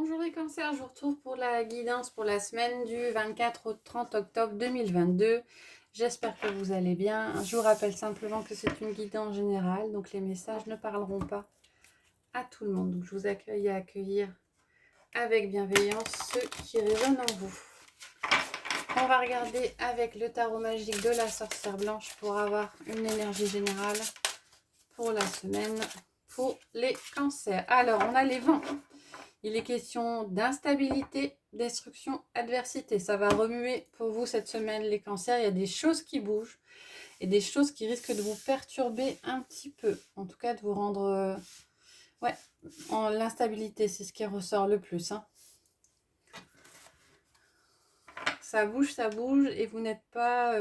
Bonjour les cancers, je vous retrouve pour la guidance pour la semaine du 24 au 30 octobre 2022. J'espère que vous allez bien. Je vous rappelle simplement que c'est une guidance générale, donc les messages ne parleront pas à tout le monde. Donc je vous accueille à accueillir avec bienveillance ceux qui résonnent en vous. On va regarder avec le tarot magique de la sorcière blanche pour avoir une énergie générale pour la semaine pour les cancers. Alors, on a les vents. Il est question d'instabilité, destruction, adversité. Ça va remuer pour vous cette semaine, les cancers. Il y a des choses qui bougent et des choses qui risquent de vous perturber un petit peu. En tout cas, de vous rendre... ouais, l'instabilité, c'est ce qui ressort le plus. Hein. Ça bouge et vous n'êtes pas...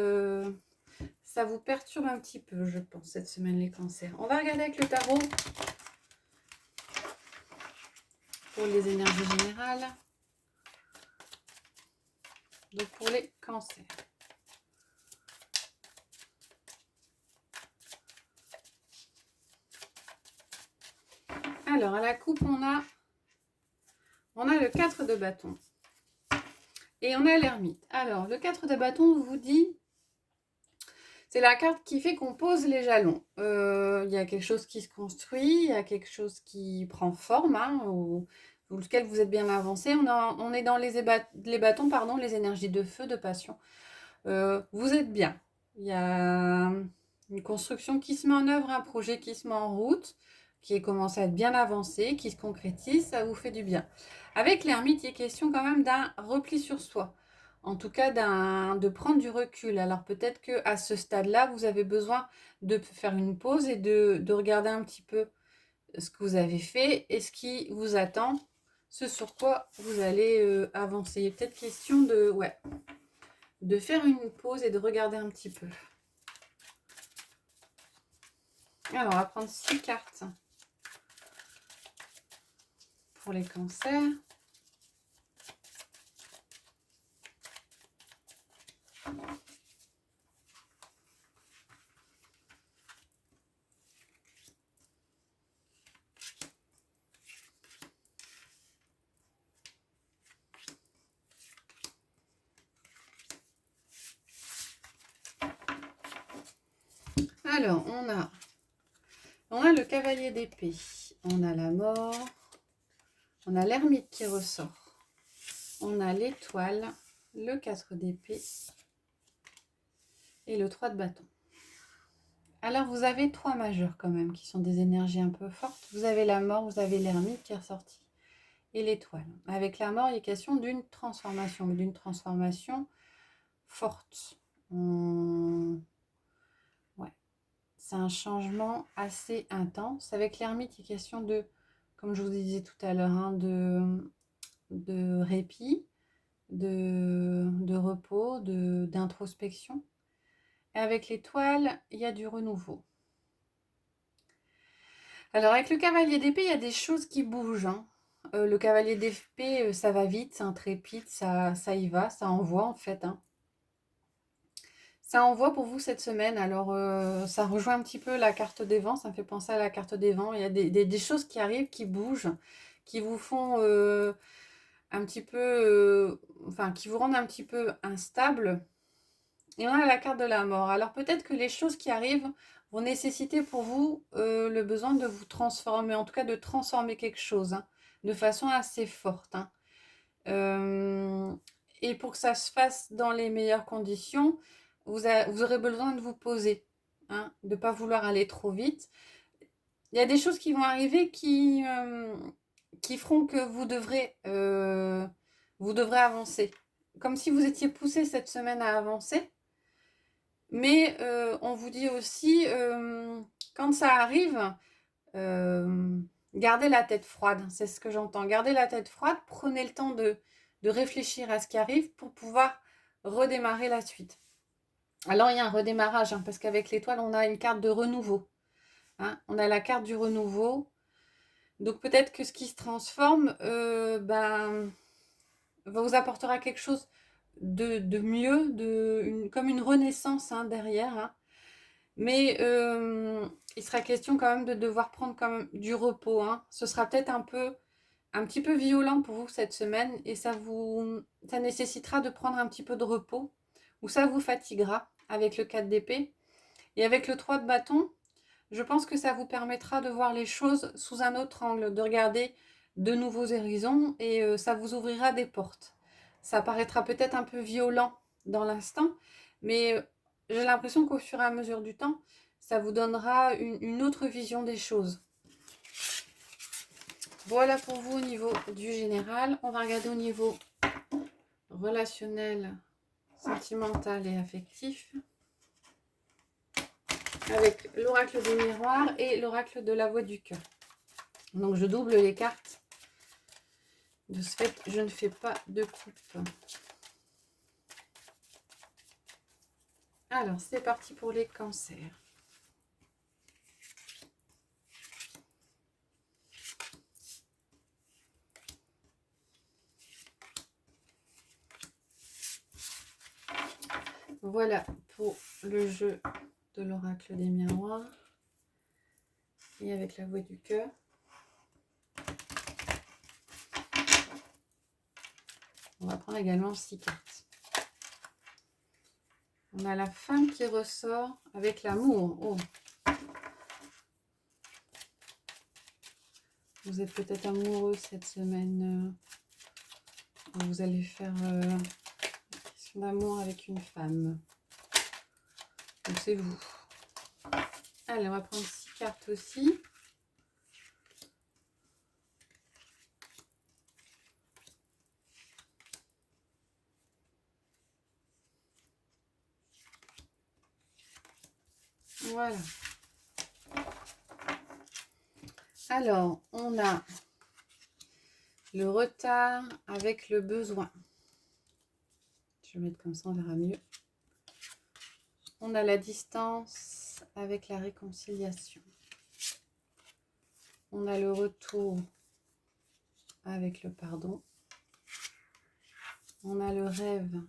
ça vous perturbe un petit peu, je pense, cette semaine, les cancers. On va regarder avec le tarot pour les énergies générales. Donc, pour les cancers. Alors, à la coupe, on a le 4 de bâton. Et on a l'ermite. Alors, le 4 de bâton vous dit, c'est la carte qui fait qu'on pose les jalons. Il y a quelque chose qui se construit, il y a quelque chose qui prend forme, hein, ou lequel vous êtes bien avancé. On est dans les bâtons, pardon, les énergies de feu, de passion. Vous êtes bien. Il y a une construction qui se met en œuvre, un projet qui se met en route, qui commence à être bien avancé, qui se concrétise, ça vous fait du bien. Avec l'ermite, il est question quand même d'un repli sur soi. En tout cas, de prendre du recul. Alors peut-être qu'à ce stade-là, vous avez besoin de faire une pause et de regarder un petit peu ce que vous avez fait et ce qui vous attend, ce sur quoi vous allez avancer. Il est peut-être question de faire une pause et de regarder un petit peu. Alors, on va prendre 6 cartes pour les cancers. Alors, on a le cavalier d'épée, on a la mort, on a l'ermite qui ressort, on a l'étoile, le 4 d'épée et le 3 de bâton. Alors, vous avez 3 majeurs quand même, qui sont des énergies un peu fortes. Vous avez la mort, vous avez l'ermite qui est ressorti et l'étoile. Avec la mort, il est question d'une transformation forte. Ouais. C'est un changement assez intense. Avec l'ermite, il est question de, comme je vous disais tout à l'heure, hein, de répit, de repos, d'introspection. Et avec l'étoile, il y a du renouveau. Alors, avec le cavalier d'épée, il y a des choses qui bougent. Hein. Le cavalier d'épée, ça va vite, c'est intrépide, ça y va, ça envoie en fait. Hein. Ça envoie pour vous cette semaine. Alors, ça rejoint un petit peu la carte des vents. Ça me fait penser à la carte des vents. Il y a des choses qui arrivent, qui bougent, qui vous font un petit peu... enfin, qui vous rendent un petit peu instable. Et on a la carte de la mort. Alors, peut-être que les choses qui arrivent vont nécessiter pour vous le besoin de vous transformer. En tout cas, de transformer quelque chose. Hein, de façon assez forte. Hein. Et pour que ça se fasse dans les meilleures conditions, vous aurez besoin de vous poser, hein, de ne pas vouloir aller trop vite. Il y a des choses qui vont arriver qui feront que vous devrez avancer. Comme si vous étiez poussé cette semaine à avancer. Mais on vous dit aussi, quand ça arrive, gardez la tête froide. C'est ce que j'entends. Gardez la tête froide, prenez le temps de réfléchir à ce qui arrive pour pouvoir redémarrer la suite. Alors, il y a un redémarrage, hein, parce qu'avec l'étoile, on a une carte de renouveau. Hein, on a la carte du renouveau. Donc, peut-être que ce qui se transforme vous apportera quelque chose de mieux, comme une renaissance hein, derrière. Hein. Mais il sera question quand même de devoir prendre quand même du repos. Hein. Ce sera peut-être un peu un petit peu violent pour vous cette semaine et ça nécessitera de prendre un petit peu de repos ou ça vous fatiguera avec le 4 d'épée. Et avec le 3 de bâton, je pense que ça vous permettra de voir les choses sous un autre angle, de regarder de nouveaux horizons et ça vous ouvrira des portes. Ça paraîtra peut-être un peu violent dans l'instant, mais j'ai l'impression qu'au fur et à mesure du temps, ça vous donnera une autre vision des choses. Voilà pour vous au niveau du général. On va regarder au niveau relationnel, sentimental et affectif. Avec l'oracle des miroirs et l'oracle de la voix du cœur. Donc je double les cartes. De ce fait, je ne fais pas de coupe. Alors, c'est parti pour les cancers. Voilà pour le jeu de l'oracle des miroirs. Et avec la voix du cœur. On va prendre également 6 cartes. On a la femme qui ressort avec l'amour. Oh. Vous êtes peut-être amoureux cette semaine. Vous allez faire une question d'amour avec une femme. Donc c'est vous. Allez, on va prendre 6 cartes aussi. Voilà. Alors, on a le retard avec le besoin. Je vais mettre comme ça, on verra mieux. On a la distance avec la réconciliation. On a le retour avec le pardon. On a le rêve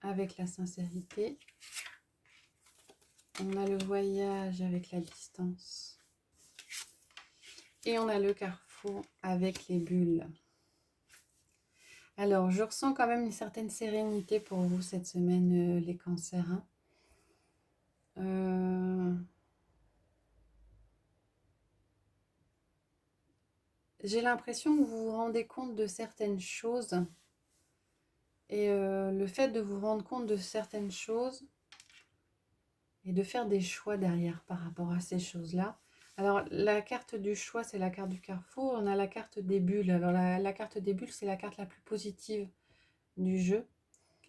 avec la sincérité. On a le voyage avec la distance. Et on a le carrefour avec les bulles. Alors, je ressens quand même une certaine sérénité pour vous cette semaine, les cancers. J'ai l'impression que vous vous rendez compte de certaines choses. Et le fait de vous rendre compte de certaines choses et de faire des choix derrière par rapport à ces choses-là. Alors, la carte du choix, c'est la carte du carrefour. On a la carte des bulles. Alors, la carte des bulles, c'est la carte la plus positive du jeu.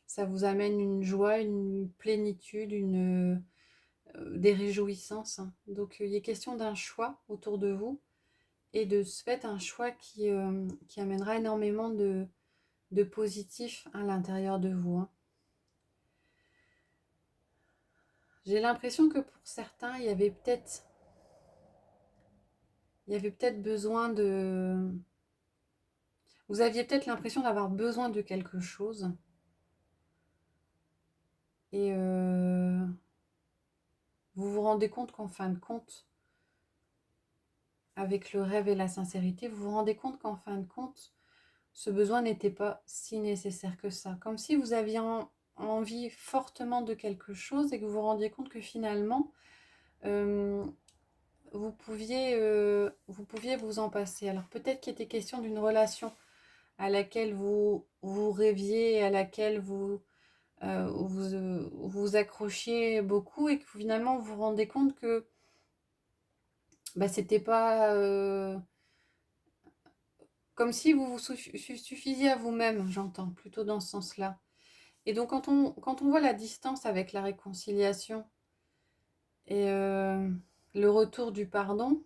Ça vous amène une joie, une plénitude, des réjouissances. Donc, il est question d'un choix autour de vous. Et de ce fait, un choix qui amènera énormément de positif à l'intérieur de vous. J'ai l'impression que pour certains, il y avait peut-être besoin de... Vous aviez peut-être l'impression d'avoir besoin de quelque chose. Et vous vous rendez compte qu'en fin de compte, avec le rêve et la sincérité, vous vous rendez compte qu'en fin de compte, ce besoin n'était pas si nécessaire que ça. Comme si vous aviez envie fortement de quelque chose et que vous vous rendiez compte que finalement, vous pouviez vous en passer. Alors peut-être qu'il était question d'une relation à laquelle vous rêviez, à laquelle vous accrochiez beaucoup et que finalement vous vous rendez compte que c'était pas comme si vous vous suffisiez à vous-même, j'entends, plutôt dans ce sens-là. Et donc quand on voit la distance avec la réconciliation et le retour du pardon,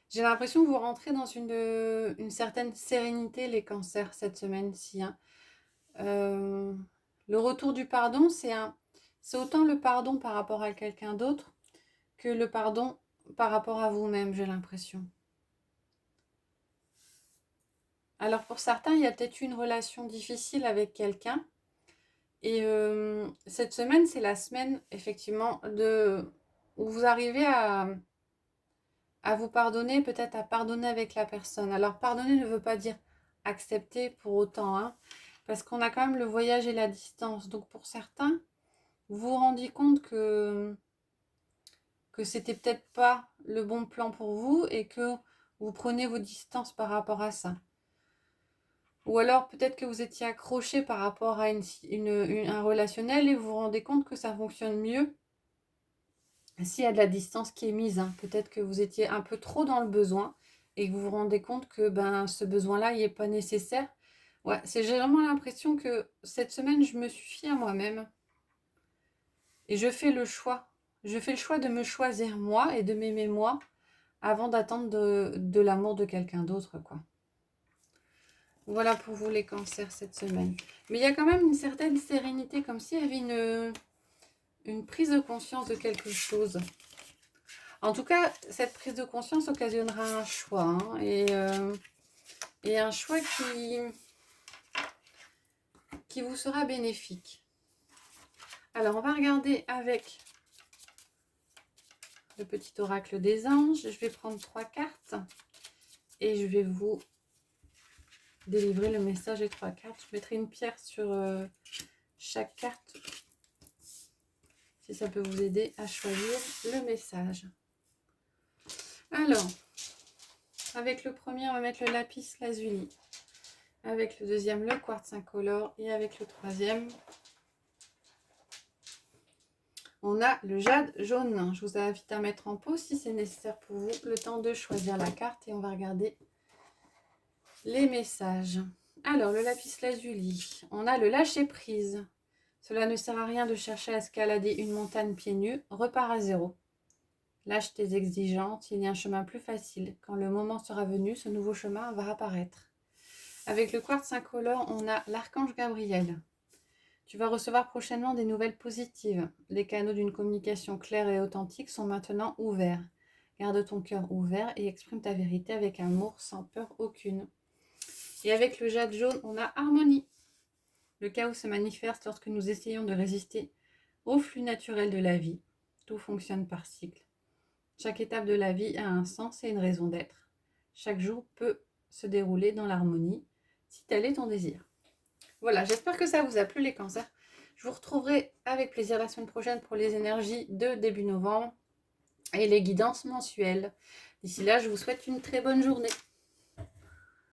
j'ai l'impression que vous rentrez dans une certaine sérénité, les cancers, cette semaine-ci. Le retour du pardon, c'est autant le pardon par rapport à quelqu'un d'autre que le pardon par rapport à vous-même, j'ai l'impression. Alors pour certains, il y a peut-être eu une relation difficile avec quelqu'un. Et cette semaine, c'est la semaine, effectivement, où vous arrivez à vous pardonner, peut-être à pardonner avec la personne. Alors, pardonner ne veut pas dire accepter pour autant, hein, parce qu'on a quand même le voyage et la distance. Donc, pour certains, vous vous rendiez compte que c'était peut-être pas le bon plan pour vous et que vous prenez vos distances par rapport à ça. Ou alors peut-être que vous étiez accroché par rapport à un relationnel et vous vous rendez compte que ça fonctionne mieux s'il y a de la distance qui est mise. Hein. Peut-être que vous étiez un peu trop dans le besoin et que vous vous rendez compte que ce besoin-là, il n'est pas nécessaire. Ouais, j'ai vraiment l'impression que cette semaine, je me suffis à moi-même. Et je fais le choix. Je fais le choix de me choisir moi et de m'aimer moi avant d'attendre de l'amour de quelqu'un d'autre, quoi. Voilà pour vous les cancers cette semaine. Mais il y a quand même une certaine sérénité, comme s'il y avait une prise de conscience de quelque chose. En tout cas, cette prise de conscience occasionnera un choix. Hein, et un choix qui vous sera bénéfique. Alors, on va regarder avec le petit oracle des anges. Je vais prendre 3 cartes et je vais vous délivrer le message des 3 cartes. Je mettrai une pierre sur chaque carte si ça peut vous aider à choisir le message. Alors, avec le premier, on va mettre le lapis lazuli. Avec le deuxième, le quartz incolore. Et avec le troisième, on a le jade jaune. Je vous invite à mettre en pause si c'est nécessaire pour vous, le temps de choisir la carte. Et on va regarder les messages. Alors, le lapis lazuli. On a le lâcher prise. Cela ne sert à rien de chercher à escalader une montagne pieds nus. Repars à zéro. Lâche tes exigences, il y a un chemin plus facile. Quand le moment sera venu, ce nouveau chemin va apparaître. Avec le quartz incolore, on a l'archange Gabriel. Tu vas recevoir prochainement des nouvelles positives. Les canaux d'une communication claire et authentique sont maintenant ouverts. Garde ton cœur ouvert et exprime ta vérité avec amour sans peur aucune. Et avec le jade jaune, on a harmonie. Le chaos se manifeste lorsque nous essayons de résister au flux naturel de la vie. Tout fonctionne par cycle. Chaque étape de la vie a un sens et une raison d'être. Chaque jour peut se dérouler dans l'harmonie, si tel est ton désir. Voilà, j'espère que ça vous a plu les cancers. Je vous retrouverai avec plaisir la semaine prochaine pour les énergies de début novembre et les guidances mensuelles. D'ici là, je vous souhaite une très bonne journée.